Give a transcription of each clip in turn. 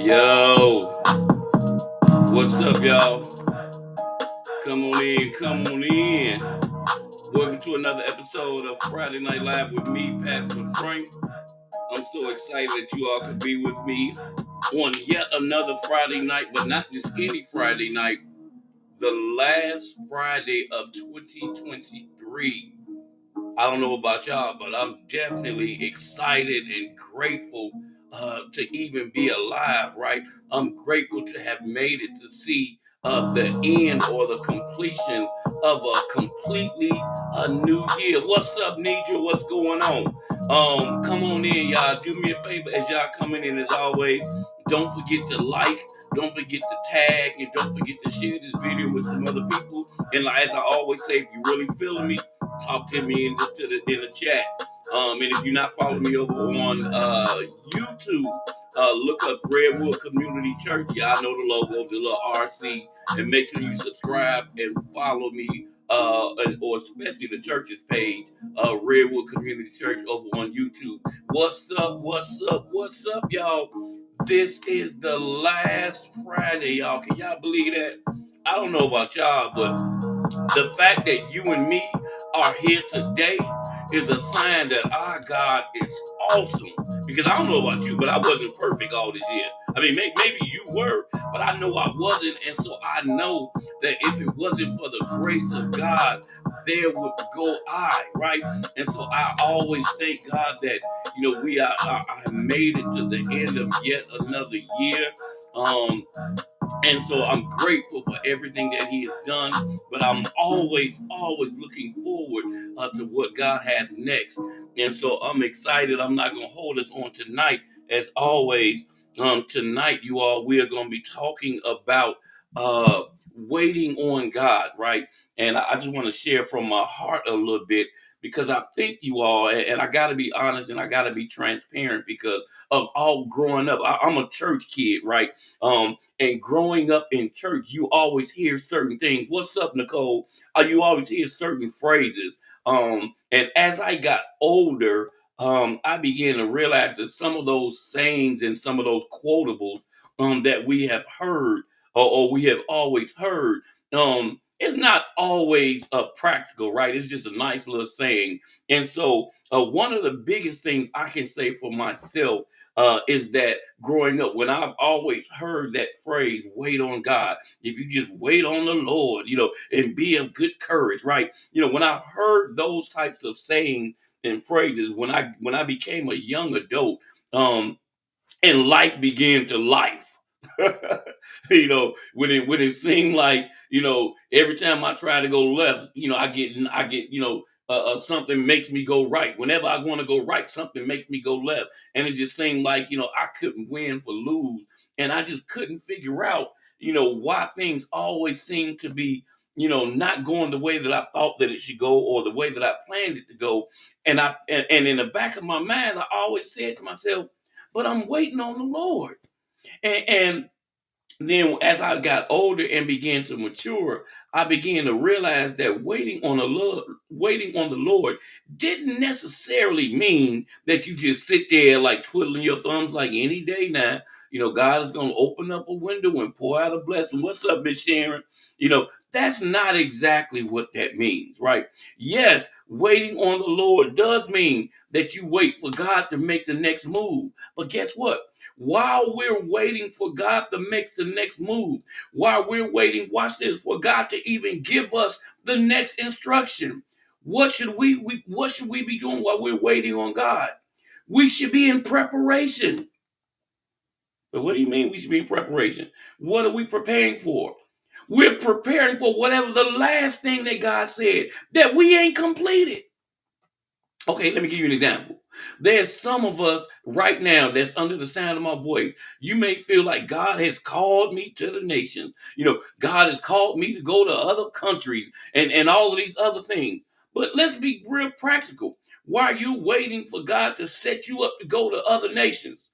Yo, what's up, y'all? Come on in, come on in. Welcome to another episode of Friday Night Live with me, Pastor Frank. I'm so excited that you all could be with me on yet another Friday night, but not just any Friday night, the last Friday of 2023. I don't know about y'all, but I'm definitely excited and grateful to even be alive, right? I'm grateful to have made it to see the end or the completion of a completely new year. What's up, Nidra? What's going on? Come on in, y'all. Do me a favor as y'all coming in, as always. Don't forget to like, don't forget to tag, and don't forget to share this video with some other people. And as I always say, if you really feeling me, talk to me in the chat. And if you're not following me over on YouTube, look up Redwood Community Church. Y'all know the logo, the little RC, and make sure you subscribe and follow me, or especially the church's page, Redwood Community Church over on YouTube. What's up? What's up? What's up, y'all? This is the last Friday, y'all. Can y'all believe that? I don't know about y'all, but the fact that you and me are here today is a sign that our God is awesome. Because I don't know about you, but I wasn't perfect all this year. I mean, maybe you were, but I know I wasn't. And so I know that if it wasn't for the grace of God, there would go I, right? And so I always thank God that, I made it to the end of yet another year. And so I'm grateful for everything that he has done, but I'm always looking forward to what God has next. And so I'm excited. I'm not going to hold us on tonight. As always, tonight, you all, we are going to be talking about waiting on God, right? And I just want to share from my heart a little bit, because I think you all, and I got to be honest and I got to be transparent, because of all growing up, I'm a church kid, right? And growing up in church, you always hear certain things. What's up, Nicole? You always hear certain phrases. And as I got older, I began to realize that some of those sayings and some of those quotables that we have heard or we have always heard. It's not always practical, right? It's just a nice little saying. And so, one of the biggest things I can say for myself is that growing up, when I've always heard that phrase, wait on God, if you just wait on the Lord, and be of good courage, right? When I heard those types of sayings and phrases, when I became a young adult, um, and life began to life. When it seemed like, every time I try to go left, I get something makes me go right. Whenever I want to go right, something makes me go left, and it just seemed like, I couldn't win for lose, and I just couldn't figure out, why things always seem to be, not going the way that I thought that it should go, or the way that I planned it to go. And in the back of my mind, I always said to myself, but I'm waiting on the Lord. And then as I got older and began to mature, I began to realize that waiting on the Lord didn't necessarily mean that you just sit there like twiddling your thumbs like any day now. God is gonna open up a window and pour out a blessing. What's up, Miss Sharon? That's not exactly what that means, right? Yes, waiting on the Lord does mean that you wait for God to make the next move. But guess what? While we're waiting for God to make the next move, while we're waiting, watch this, for God to even give us the next instruction, what should we be doing while we're waiting on God? We should be in preparation. But what do you mean we should be in preparation? What are we preparing for? We're preparing for whatever the last thing that God said that we ain't completed. Okay, let me give you an example. There's some of us right now that's under the sound of my voice. You may feel like God has called me to the nations. God has called me to go to other countries and all of these other things. But let's be real practical. Why are you waiting for God to set you up to go to other nations?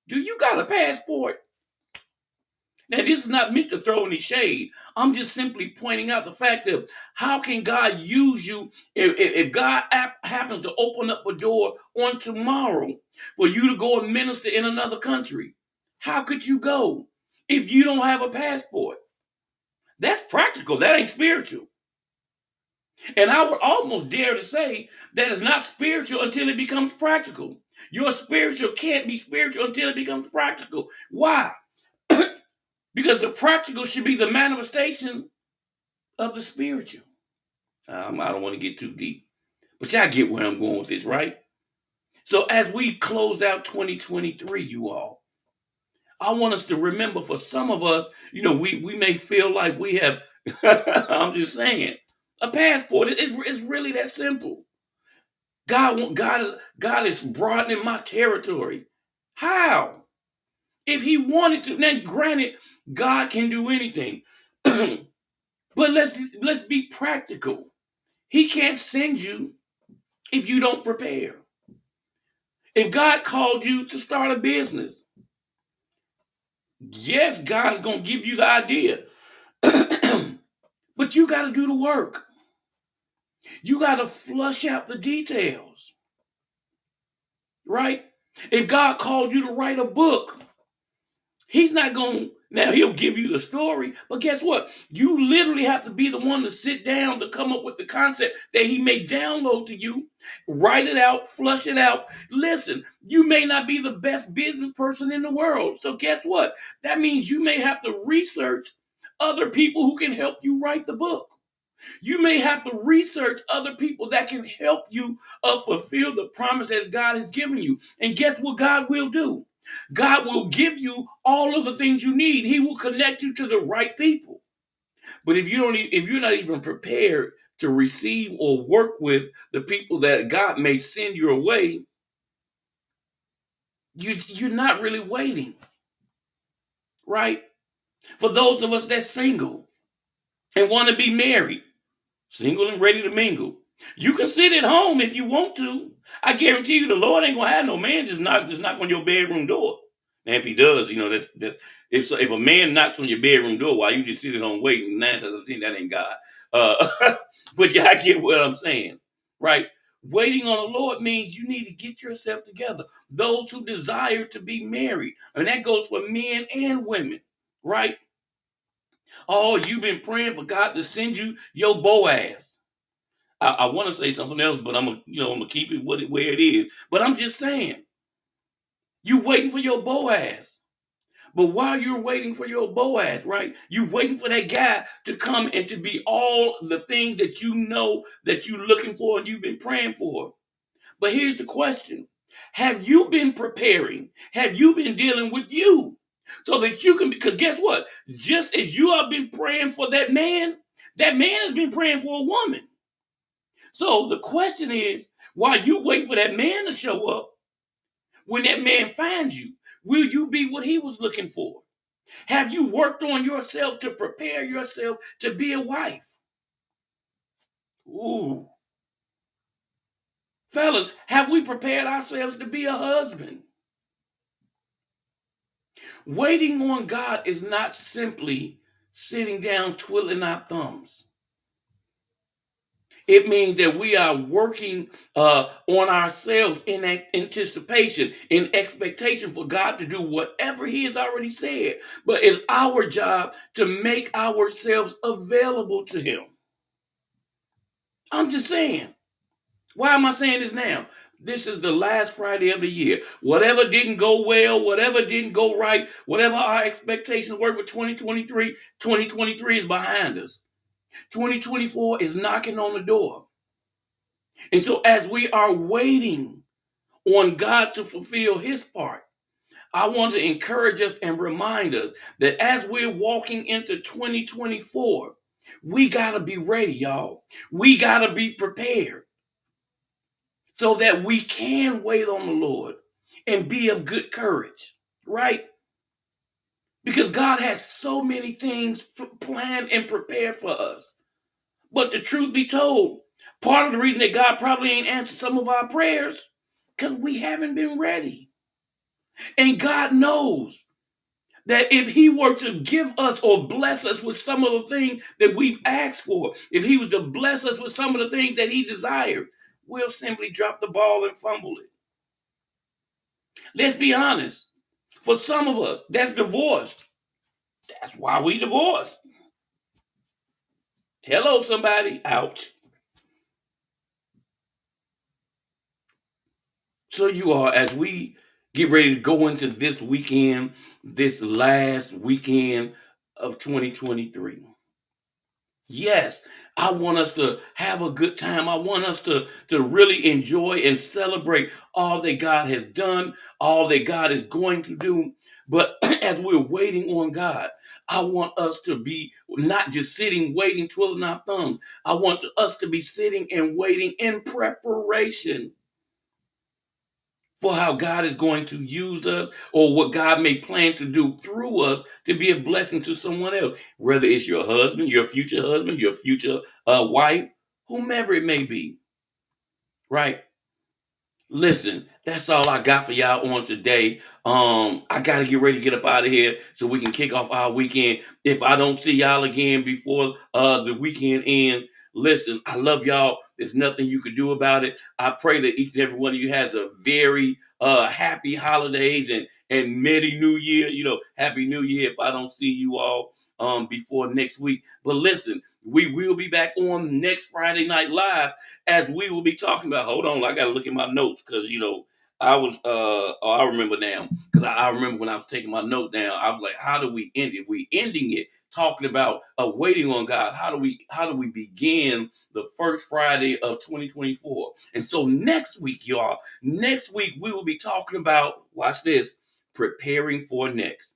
Do you got a passport? Now, this is not meant to throw any shade. I'm just simply pointing out the fact that how can God use you if God happens to open up a door on tomorrow for you to go and minister in another country? How could you go if you don't have a passport? That's practical. That ain't spiritual. And I would almost dare to say that it's not spiritual until it becomes practical. Your spiritual can't be spiritual until it becomes practical. Why? Because the practical should be the manifestation of the spiritual. I don't want to get too deep, but y'all get where I'm going with this, right? So as we close out 2023, you all, I want us to remember, for some of us, we may feel like we have, I'm just saying, a passport. It's really that simple. God is broadening my territory. How? If he wanted to. Now, granted, God can do anything. But let's be practical. He can't send you if you don't prepare. If God called you to start a business, yes, God is going to give you the idea. But you got to do the work. You got to flush out the details. Right? If God called you to write a book, he's not going, now he'll give you the story, but guess what? You literally have to be the one to sit down to come up with the concept that he may download to you, write it out, flush it out. Listen, you may not be the best business person in the world. So guess what? That means you may have to research other people who can help you write the book. You may have to research other people that can help you fulfill the promise that God has given you. And guess what God will do? God will give you all of the things you need. He will connect you to the right people. But if you're not even prepared to receive or work with the people that God may send your way, you're not really waiting, right? For those of us that's single and want to be married, single and ready to mingle, you can sit at home if you want to. I guarantee you, the Lord ain't gonna have no man just knock on your bedroom door. And if he does, that's if a man knocks on your bedroom door while you just sit at home waiting, 9 times out of 10 that ain't God. But yeah, I get what I'm saying, right? Waiting on the Lord means you need to get yourself together. Those who desire to be married, and that goes for men and women, right? Oh, you've been praying for God to send you your Boaz. I want to say something else, but I'm gonna keep it where it is. But I'm just saying, you waiting for your Boaz. But while you're waiting for your Boaz, right? You waiting for that guy to come and to be all the things that you know that you're looking for and you've been praying for. But here's the question. Have you been preparing? Have you been dealing with you? So that you can, because guess what? Just as you have been praying for that man has been praying for a woman. So the question is, while you wait for that man to show up, when that man finds you, will you be what he was looking for? Have you worked on yourself to prepare yourself to be a wife? Ooh. Fellas, have we prepared ourselves to be a husband? Waiting on God is not simply sitting down twiddling our thumbs. It means that we are working on ourselves in anticipation, in expectation for God to do whatever He has already said. But it's our job to make ourselves available to Him. I'm just saying. Why am I saying this now? This is the last Friday of the year. Whatever didn't go well, whatever didn't go right, whatever our expectations were for 2023, 2023 is behind us. 2024 is knocking on the door. And so as we are waiting on God to fulfill His part, I want to encourage us and remind us that as we're walking into 2024, we got to be ready, y'all. We got to be prepared so that we can wait on the Lord and be of good courage, right? Because God has so many things planned and prepared for us. But the truth be told, part of the reason that God probably ain't answered some of our prayers, because we haven't been ready. And God knows that if He were to give us or bless us with some of the things that we've asked for, if He was to bless us with some of the things that He desired, we'll simply drop the ball and fumble it. Let's be honest. For some of us, that's divorced. That's why we divorced. Hello, somebody. Ouch. So you are, as we get ready to go into this weekend, this last weekend of 2023. Yes, I want us to have a good time. I want us to really enjoy and celebrate all that God has done, all that God is going to do. But as we're waiting on God, I want us to be not just sitting, waiting, twiddling our thumbs. I want us to be sitting and waiting in preparation for how God is going to use us or what God may plan to do through us to be a blessing to someone else, whether it's your husband, your future wife, whomever it may be, right? Listen, that's all I got for y'all on today. I gotta get ready to get up out of here so we can kick off our weekend. If I don't see y'all again before the weekend ends, listen, I love y'all. There's nothing you can do about it. I pray that each and every one of you has a very happy holidays and merry new year. Happy new year if I don't see you all before next week. But listen, we will be back on next Friday Night Live as we will be talking about. Hold on, I gotta look at my notes because I remember now because I remember when I was taking my note down. I was like, how do we end it? We ending it talking about waiting on God. How do we begin the first Friday of 2024? And so next week, y'all, next week we will be talking about, watch this, preparing for next.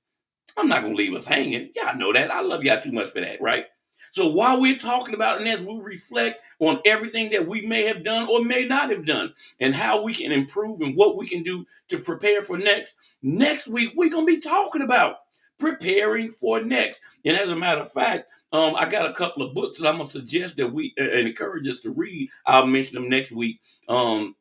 I'm not going to leave us hanging. Y'all know that. I love y'all too much for that, right? So while we're talking about it, and as we reflect on everything that we may have done or may not have done, and how we can improve and what we can do to prepare for next week we're going to be talking about preparing for next. And as a matter of fact, I got a couple of books that I'm going to suggest that we encourage us to read. I'll mention them next week. And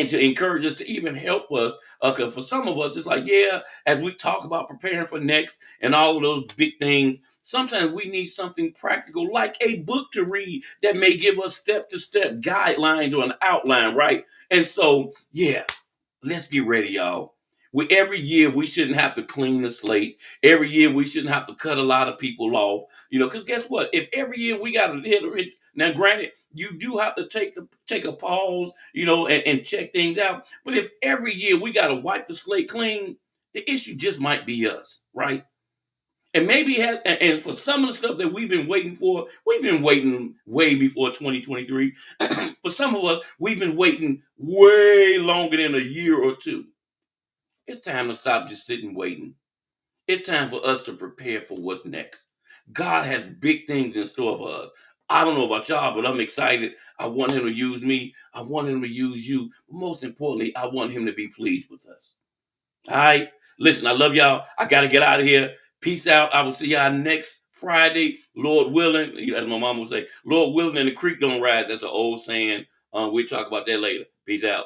to encourage us to even help us. Because for some of us, it's like, yeah, as we talk about preparing for next and all of those big things, sometimes we need something practical, like a book to read that may give us step-to-step guidelines or an outline, right? And so, yeah, let's get ready, y'all. Every year we shouldn't have to clean the slate. Every year we shouldn't have to cut a lot of people off. Because guess what? If every year we got to hit a hit, now granted, you do have to take a pause, and check things out. But if every year we got to wipe the slate clean, the issue just might be us, right? And and for some of the stuff that we've been waiting for, we've been waiting way before 2023. For some of us, we've been waiting way longer than a year or two. It's time to stop just sitting waiting. It's time for us to prepare for what's next. God has big things in store for us. I don't know about y'all, but I'm excited. I want him to use me. I want him to use you. But most importantly, I want him to be pleased with us. All right. Listen, I love y'all. I got to get out of here. Peace out. I will see y'all next Friday, Lord willing. As my mom would say, Lord willing, and the creek don't rise. That's an old saying. We'll talk about that later. Peace out.